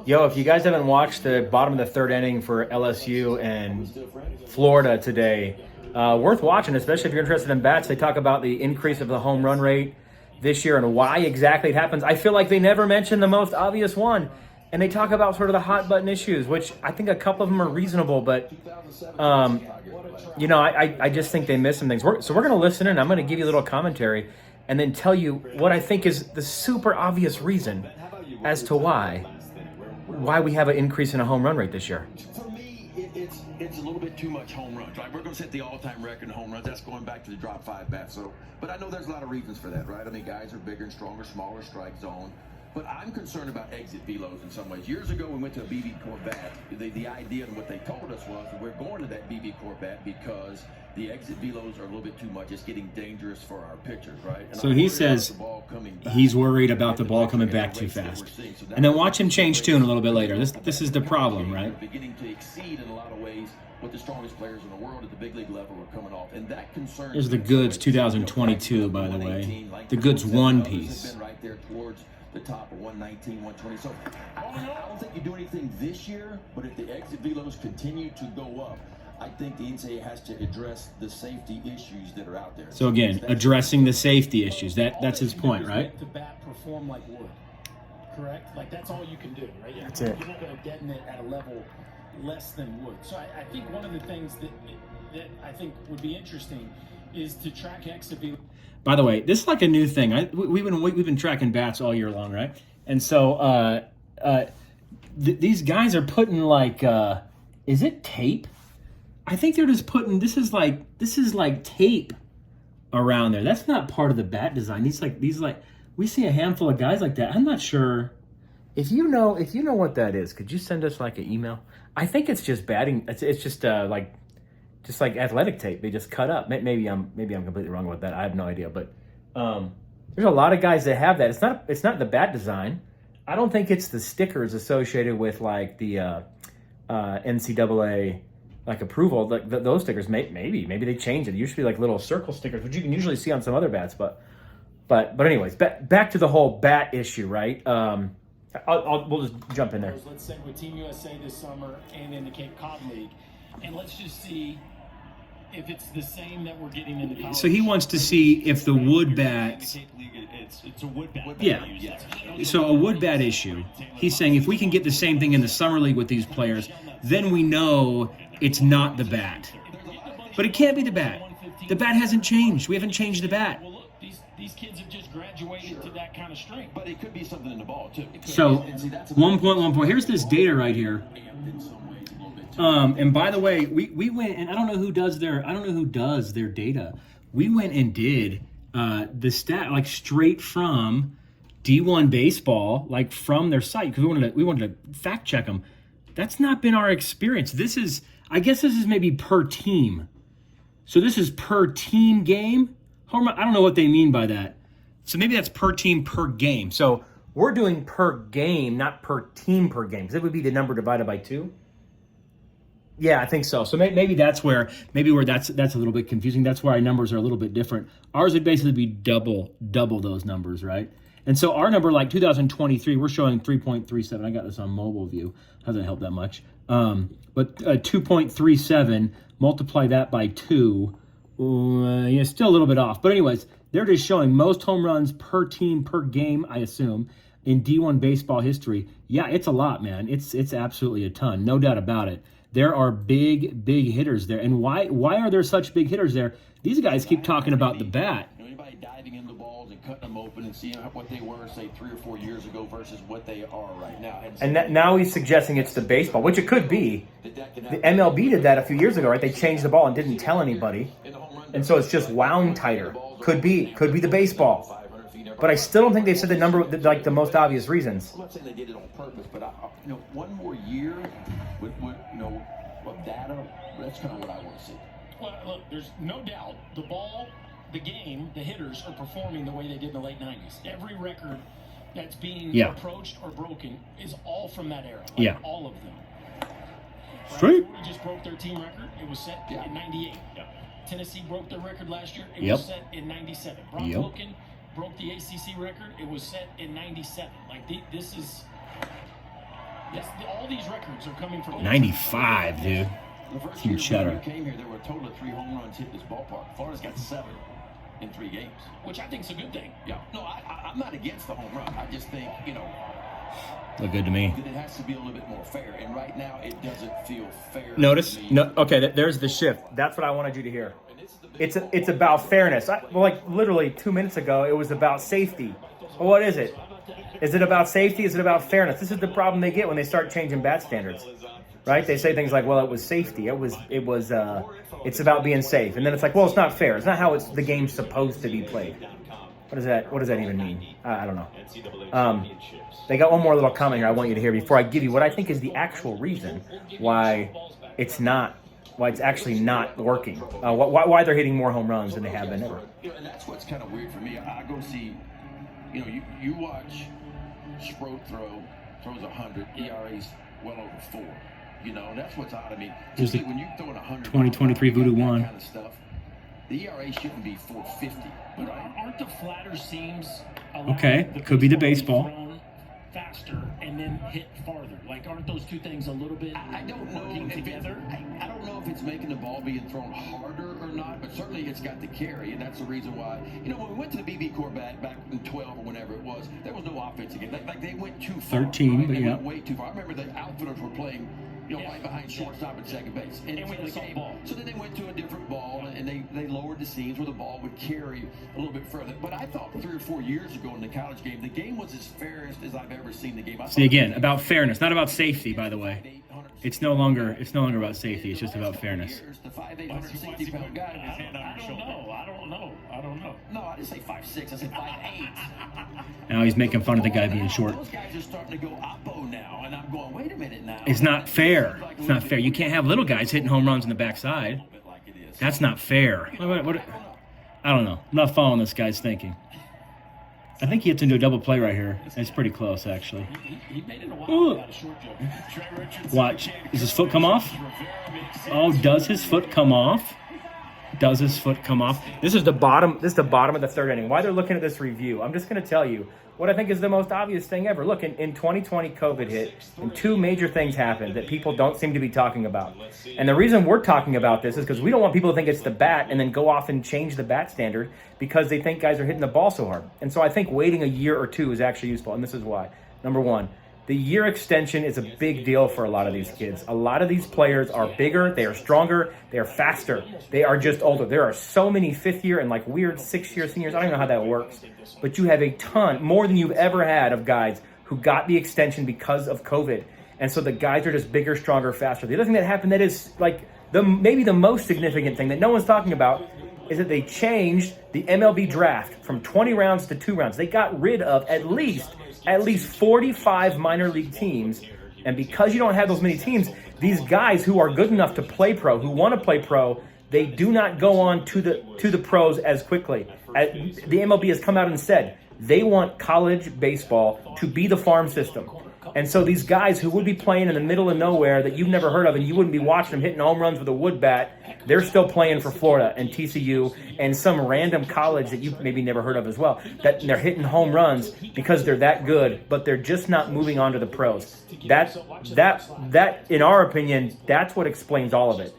Yo, if you guys haven't watched the bottom of the third inning for LSU and Florida today, worth watching, especially if you're interested in bats. They talk about the increase of the home run rate this year and why exactly it happens. I feel like they never mention the most obvious one. And they talk about sort of the hot button issues, which I think a couple of them are reasonable, but, I just think they miss some things. So we're going to listen in. I'm going to give you a little commentary and then tell you what I think is the super obvious reason as to why we have an increase in a home run rate this year. For me, it's a little bit too much home runs, right? We're going to set the all-time record in home runs. That's going back to the drop five bat. But I know there's a lot of reasons for that, right? I mean, guys are bigger and stronger, smaller strike zone. But I'm concerned about exit velos in some ways. Years ago, we went to a BB Corvette. The idea and what they told us was that we're going to that BB Corvette because the exit velos are a little bit too much. It's getting dangerous for our pitchers, right? And so he says he's worried about the ball coming back too fast. And then watch him change tune a little bit later. This is the problem, right? Beginning to exceed in a lot of ways what the strongest players in the world at the big league level are coming off. And that concerns. There's the Goods 2022, by the way. The Goods one piece. Right there towards the top of 119, 120. So I don't think you do anything this year, but if the exit velos continue to go up, I think the NCAA has to address the safety issues that are out there. So again, addressing the safety issues. That's his point, right? The bat perform like wood, correct? Like that's all you can do, right? That's it. You're not going to deaden it at a level less than wood. So I think one of the things that I think would be interesting is to track exit velos. By the way, this is like a new thing. We've been tracking bats all year long, right? And so these guys are putting like, is it tape? I think they're just putting this is like tape around there. That's not part of the bat design. These we see a handful of guys like that. I'm not sure. If you know what that is, could you send us like an email? I think it's just batting. It's just like athletic tape. They just cut up. Maybe I'm completely wrong about that. I have no idea. But there's a lot of guys that have that. It's not the bat design. I don't think it's the stickers associated with like the NCAA like approval. Like those stickers. Maybe they changed it. It used to be like little circle stickers, which you can usually see on some other bats. But anyways, back to the whole bat issue, right? We'll just jump in there. Let's say with Team USA this summer and in the Cape Cod League, and let's just see if it's the same that we're getting in the college. So he wants to see if the wood bats. It's a wood bat. Yeah. So a wood bat issue. He's saying if we can get the same thing in the summer league with these players, then we know it's not the bat. But it can't be the bat. The bat hasn't changed. We haven't changed the bat. Well, look, these kids have just graduated to that kind of strength. But it could be something in the ball too. So 1.1. Here's this data right here. And by the way, we went, and I don't know who does their data. We went and did the stat like straight from D1 baseball, like from their site, because we wanted to fact check them. That's not been our experience. I guess this is maybe per team. So this is per team game. I don't know what they mean by that. So maybe that's per team per game. So we're doing per game, not per team per game, because it would be the number divided by 2. Yeah, I think so. So maybe that's where that's a little bit confusing. That's why our numbers are a little bit different. Ours would basically be double those numbers, right? And so our number, like 2023, we're showing 3.37. I got this on mobile view. Doesn't help that much. But 2.37, multiply that by 2. Still a little bit off. But anyways, they're just showing most home runs per team per game, I assume, in D1 baseball history. Yeah, it's a lot, man. It's absolutely a ton. No doubt about it. There are big hitters there. And why are there such big hitters there? These guys keep talking about the bat. Anybody diving into balls and cutting them open and seeing what they were, say, 3 or 4 years ago versus what they are right now. And now he's suggesting it's the baseball, which it could be. The MLB did that a few years ago, right? They changed the ball and didn't tell anybody. And so it's just wound tighter. Could be the baseball. But I still don't think they've said the number, like the most obvious reasons. I'm not saying they did it on purpose, but one more year with data, that's kind of what I want to see. Well, look, there's no doubt the ball, the game, the hitters are performing the way they did in the late 90s. Every record that's being approached or broken is all from that era. All of them. Straight. Florida just broke their team record. It was set in 98. Tennessee broke their record last year. It was set in 97. Brock Wilken broke the ACC record. It was set in 97. Like this is All these records are coming from 95, dude. The first Team year Cheddar. when you came here, there were a total of 3 home runs hit this ballpark. Florida's got 7 in 3 games. which I think is a good thing. Yeah. No, I'm not against the home run. I just think, Look good to me. that it has to be a little bit more fair. And right now, it doesn't feel fair. Notice? to me. No. Okay, there's the shift. That's what I wanted you to hear. It's about fairness. Literally 2 minutes ago, it was about safety. Well, what is it? Is it about safety? Is it about fairness? This is the problem they get when they start changing bat standards, right? They say things like, "Well, it was safety. It's about being safe," and then it's like, "Well, it's not fair. It's not how the game's supposed to be played." What does that even mean? I don't know. They got one more little comment here I want you to hear before I give you what I think is the actual reason why it's actually not working. Why they're hitting more home runs than they have been ever. And that's what's kind of weird for me. I go see, you watch Sproat throws 100, ERA's well over 4. And that's what's odd. I mean, Here's the when you throw in 100, 2023 Voodoo that 1. kind of stuff, the ERA shouldn't be 450. But Right? aren't the flatter seams Okay, could be the baseball. faster and then hit farther? Like, aren't those two things a little bit I don't know working if together? I don't know if it's making the ball being thrown harder or not, but certainly it's got the carry, and that's the reason why. When we went to the BB Corbett back in 12 or whenever it was, there was no offense again. Like they went too far. 13, right? but They yeah. went way too far. I remember the outfielders were playing, right behind shortstop and second base, And so with the a soft ball. So then they went to a different ball, and they lowered the seams where the ball would carry a little bit further. But I thought 3 or 4 years ago in the college game, the game was as fair as I've ever seen the game. See, again, about fairness, not about safety, by the way. It's no longer about safety. It's just about fairness. The 5'8", 160-pound guy. I don't know. No, I didn't say 5'6". I said 5'8". Now he's making fun of the guy being short. Those guys are starting to go oppo now, and I'm going, wait a minute now. It's not fair. It's not fair. You can't have little guys hitting home runs in the backside. That's not fair. What? I don't know. I'm not following this guy's thinking. I think he hits into a double play right here. It's pretty close, actually. He made it a while Ooh. without a short jump. Watch. Does his foot come off? Oh, does his foot come off? Does his foot come off? This is the bottom of the third inning. Why they're looking at this review, I'm just going to tell you what I think is the most obvious thing ever. Look, in 2020, COVID hit, and 2 major things happened that people don't seem to be talking about. And the reason we're talking about this is because we don't want people to think it's the bat and then go off and change the bat standard because they think guys are hitting the ball so hard. And so I think waiting a year or 2 is actually useful, and this is why. Number 1, the year extension is a big deal for a lot of these kids. A lot of these players are bigger, they are stronger, they are faster, they are just older. There are so many 5th year and weird 6th-year seniors. I don't know how that works. But you have a ton, more than you've ever had, of guys who got the extension because of COVID. And so the guys are just bigger, stronger, faster. The other thing that happened that is maybe the most significant thing that no one's talking about is that they changed the MLB draft from 20 rounds to 2 rounds. They got rid of at least 45 minor league teams. And because you don't have those many teams, these guys who are good enough to play pro, who want to play pro, they do not go on to the pros as quickly. The MLB has come out and said they want college baseball to be the farm system. And so these guys who would be playing in the middle of nowhere that you've never heard of and you wouldn't be watching them hitting home runs with a wood bat, they're still playing for Florida and TCU and some random college that you maybe never heard of as well. That they're hitting home runs because they're that good, but they're just not moving on to the pros. That in our opinion, that's what explains all of it.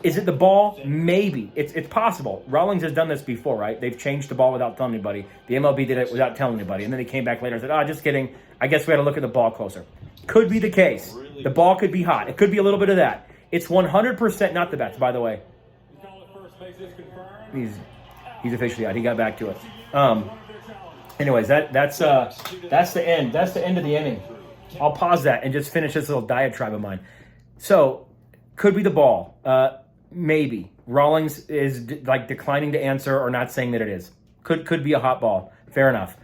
Is it the ball? Maybe. It's possible. Rawlings has done this before, right? They've changed the ball without telling anybody. The MLB did it without telling anybody. And then they came back later and said, just kidding. I guess we had to look at the ball closer. Could be the case. The ball could be hot. It could be a little bit of that. It's 100% not the bats, by the way. He's officially out. He got back to it. Anyways, that's the end. That's the end of the inning. I'll pause that and just finish this little diatribe of mine. So, could be the ball. Maybe. Rawlings is declining to answer or not saying that it is. Could be a hot ball. Fair enough.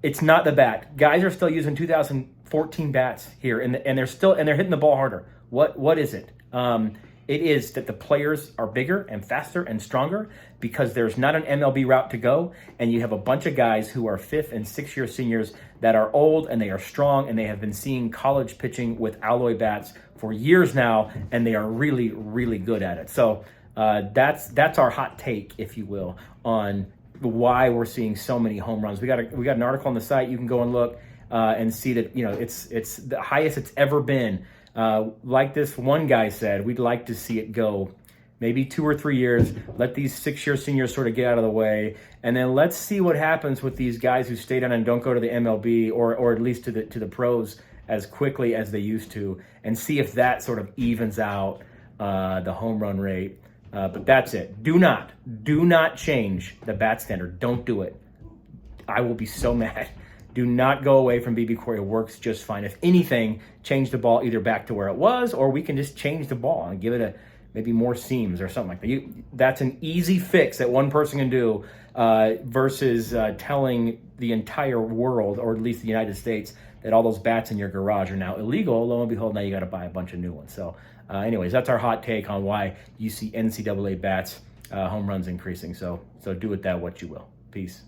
It's not the bat. Guys are still using 2014 bats here, and they're hitting the ball harder. What is it? It is that the players are bigger and faster and stronger because there's not an MLB route to go, and you have a bunch of guys who are 5th and 6th-year seniors that are old and they are strong and they have been seeing college pitching with alloy bats for years now, and they are really, really good at it. So that's our hot take, if you will, on why we're seeing so many home runs. We got an article on the site. You can go and look. and see that, you know, it's the highest it's ever been. Like this one guy said, we'd like to see it go maybe 2 or 3 years, let these 6-year seniors sort of get out of the way, and then let's see what happens with these guys who stay down and don't go to the MLB or at least to the pros as quickly as they used to, and see if that sort of evens out the home run rate. But that's it. Do not change the bat standard. Don't do it. I will be so mad. Do not go away from BB Core. It works just fine. If anything, change the ball either back to where it was, or we can just change the ball and give it maybe more seams or something like that. That's an easy fix that one person can do versus telling the entire world, or at least the United States, that all those bats in your garage are now illegal. Lo and behold, now you got to buy a bunch of new ones. So anyways, that's our hot take on why you see NCAA bats home runs increasing. So do with that what you will. Peace.